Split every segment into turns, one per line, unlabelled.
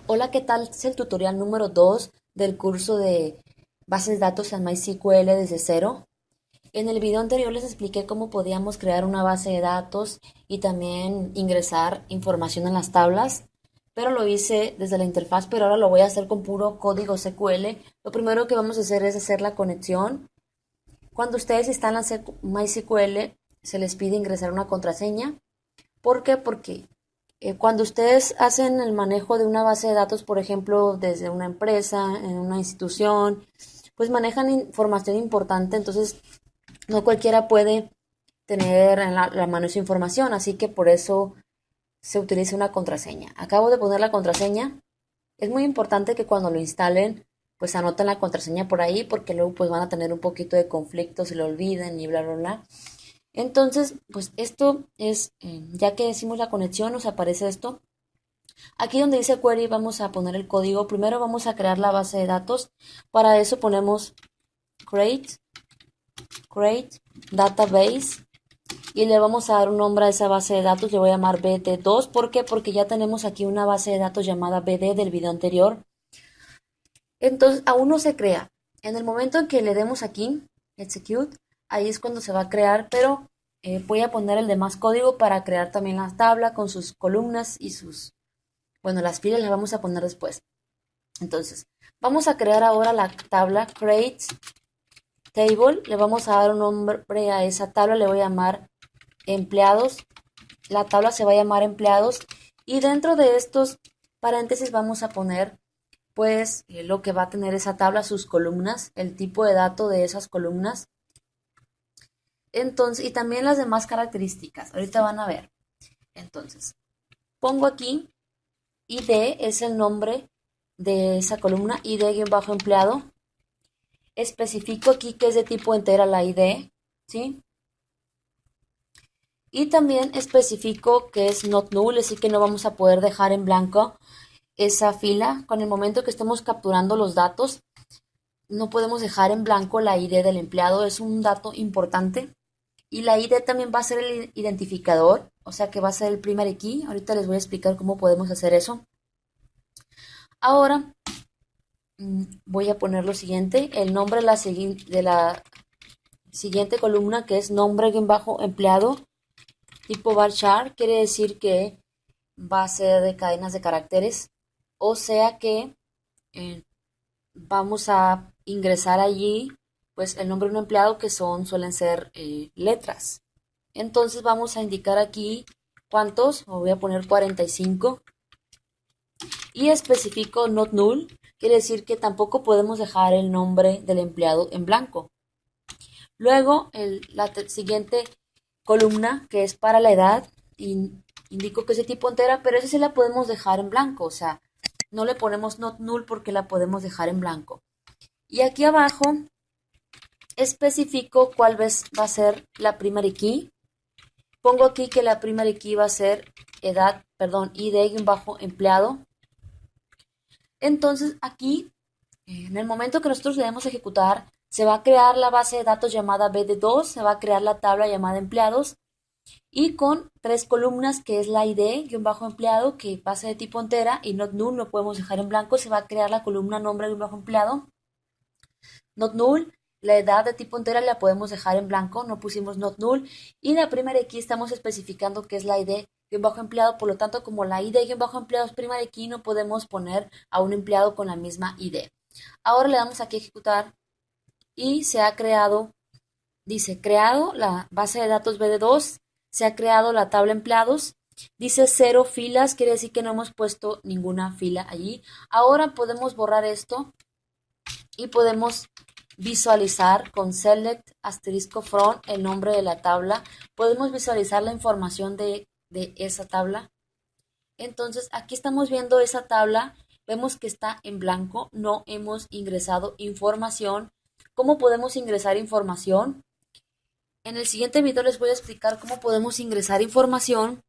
Hola, ¿qué tal? Este es el tutorial número 2 del curso de bases de datos en MySQL desde cero. En el video anterior les expliqué cómo podíamos crear una base de datos y también ingresar información en las tablas, pero lo hice desde la interfaz, pero ahora lo voy a hacer con puro código SQL. Lo primero que vamos a hacer es hacer la conexión. Cuando ustedes instalan MySQL, se les pide ingresar una contraseña. ¿Por qué? Porque cuando ustedes hacen el manejo de una base de datos, por ejemplo, desde una empresa, en una institución, pues manejan información importante, entonces no cualquiera puede tener en la mano esa información, así que por eso se utiliza una contraseña. Acabo de poner la contraseña. Es muy importante que cuando lo instalen, pues anoten la contraseña por ahí, porque luego pues van a tener un poquito de conflicto, se lo olviden y bla, bla, bla. Entonces, pues esto es, ya que decimos la conexión, nos aparece esto. Aquí donde dice query vamos a poner el código. Primero vamos a crear la base de datos. Para eso ponemos create, create database y le vamos a dar un nombre a esa base de datos. Le voy a llamar BD2. ¿Por qué? Porque ya tenemos aquí una base de datos llamada BD del video anterior. Entonces, aún no se crea. En el momento en que le demos aquí, execute, ahí es cuando se va a crear, pero voy a poner el demás código para crear también la tabla con sus columnas y sus, bueno, las filas las vamos a poner después. Entonces, vamos a crear ahora la tabla create table, le vamos a dar un nombre a esa tabla, le voy a llamar empleados, la tabla se va a llamar empleados y dentro de estos paréntesis vamos a poner pues lo que va a tener esa tabla, sus columnas, el tipo de dato de esas columnas, entonces, y también las demás características, ahorita van a ver. Entonces, pongo aquí ID es el nombre de esa columna, ID-empleado. Especifico aquí que es de tipo entera la ID, ¿sí? Y también especifico que es not null, así que no vamos a poder dejar en blanco esa fila. Con el momento que estemos capturando los datos, no podemos dejar en blanco la ID del empleado, es un dato importante. Y la ID también va a ser el identificador, o sea que va a ser el primary key. Ahorita les voy a explicar cómo podemos hacer eso. Ahora voy a poner lo siguiente, el nombre de la siguiente columna que es nombre-empleado tipo varchar, quiere decir que va a ser de cadenas de caracteres, o sea que eh, vamos a ingresar allí pues el nombre de un empleado que suelen ser letras. Entonces vamos a indicar aquí cuántos, voy a poner 45 y especifico not null, quiere decir que tampoco podemos dejar el nombre del empleado en blanco. Luego la siguiente columna que es para la edad, indico que es de tipo entera, pero esa sí la podemos dejar en blanco, o sea, no le ponemos not null porque la podemos dejar en blanco. Y aquí abajo especifico cuál vez va a ser la primary key. Pongo aquí que la primary key va a ser ID-empleado. Entonces aquí, en el momento que nosotros le demos a ejecutar, se va a crear la base de datos llamada BD2, se va a crear la tabla llamada empleados y con tres columnas que es la ID-empleado que va a ser de tipo entera y not null lo podemos dejar en blanco, se va a crear la columna nombre-empleado, not null, la edad de tipo entera la podemos dejar en blanco, no pusimos not null y la primera aquí estamos especificando que es la ID-empleado, por lo tanto como la ID-empleado es primera key no podemos poner a un empleado con la misma ID. Ahora le damos aquí a ejecutar y se ha creado, dice creado la base de datos BD2, se ha creado la tabla empleados, dice 0 filas, quiere decir que no hemos puesto ninguna fila allí. Ahora podemos borrar esto y podemos visualizar con select asterisco from el nombre de la tabla. Podemos visualizar la información de esa tabla. Entonces aquí estamos viendo esa tabla, vemos que está en blanco, no hemos ingresado información. ¿Cómo podemos ingresar información? En el siguiente video les voy a explicar cómo podemos ingresar información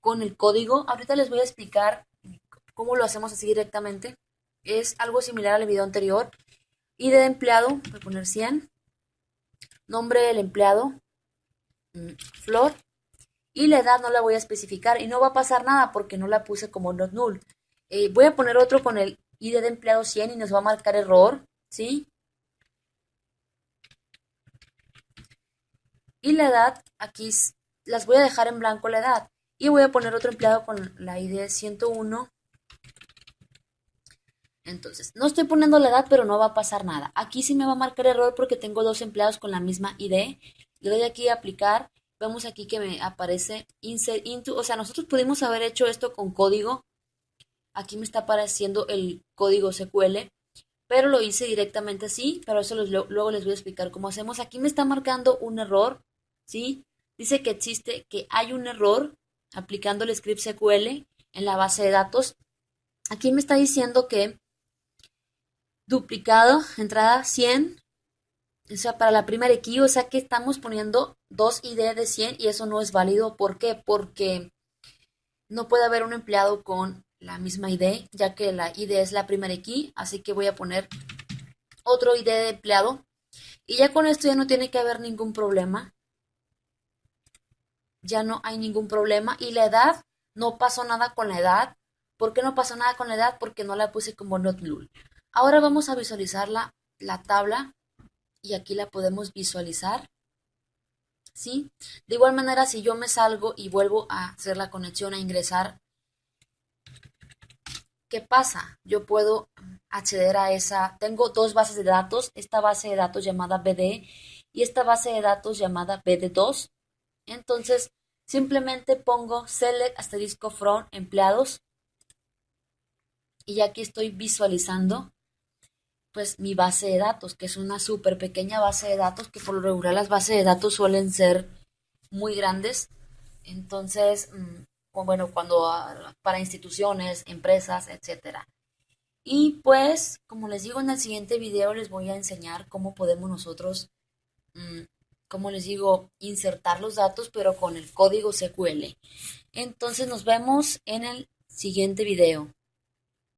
con el código. Ahorita les voy a explicar cómo lo hacemos así directamente. Es algo similar al video anterior. ID de empleado, voy a poner 100. Nombre del empleado, Flor. Y la edad no la voy a especificar y no va a pasar nada porque no la puse como not null. Voy a poner otro con el ID de empleado 100 y nos va a marcar error, ¿sí? Y la edad, aquí las voy a dejar en blanco la edad. Y voy a poner otro empleado con la ID 101. Entonces, no estoy poniendo la edad, pero no va a pasar nada. Aquí sí me va a marcar error porque tengo dos empleados con la misma ID. Le doy aquí a aplicar. Vemos aquí que me aparece insert into. O sea, nosotros pudimos haber hecho esto con código. Aquí me está apareciendo el código SQL, pero lo hice directamente así. Pero eso luego les voy a explicar cómo hacemos. Aquí me está marcando un error, ¿sí? Dice que hay un error aplicando el script SQL en la base de datos. Aquí me está diciendo que duplicado, entrada 100, o sea, para la primera key, o sea que estamos poniendo dos ID de 100 y eso no es válido. ¿Por qué? Porque no puede haber un empleado con la misma ID, ya que la ID es la primera key, así que voy a poner otro ID de empleado y ya con esto ya no tiene que haber ningún problema, ya no hay ningún problema y la edad, no pasó nada con la edad. ¿Por qué no pasó nada con la edad? Porque no la puse como not null. Ahora vamos a visualizar la tabla y aquí la podemos visualizar, ¿sí? De igual manera, si yo me salgo y vuelvo a hacer la conexión, a ingresar, ¿qué pasa? Yo puedo acceder a tengo dos bases de datos, esta base de datos llamada BD y esta base de datos llamada BD2. Entonces, simplemente pongo select asterisco from empleados y aquí estoy visualizando pues mi base de datos, que es una súper pequeña base de datos, que por lo regular las bases de datos suelen ser muy grandes. Entonces, bueno, cuando para instituciones, empresas, etcétera. Y pues, como les digo, en el siguiente video les voy a enseñar cómo podemos nosotros, mm, como les digo, insertar los datos, pero con el código SQL. Entonces, nos vemos en el siguiente video.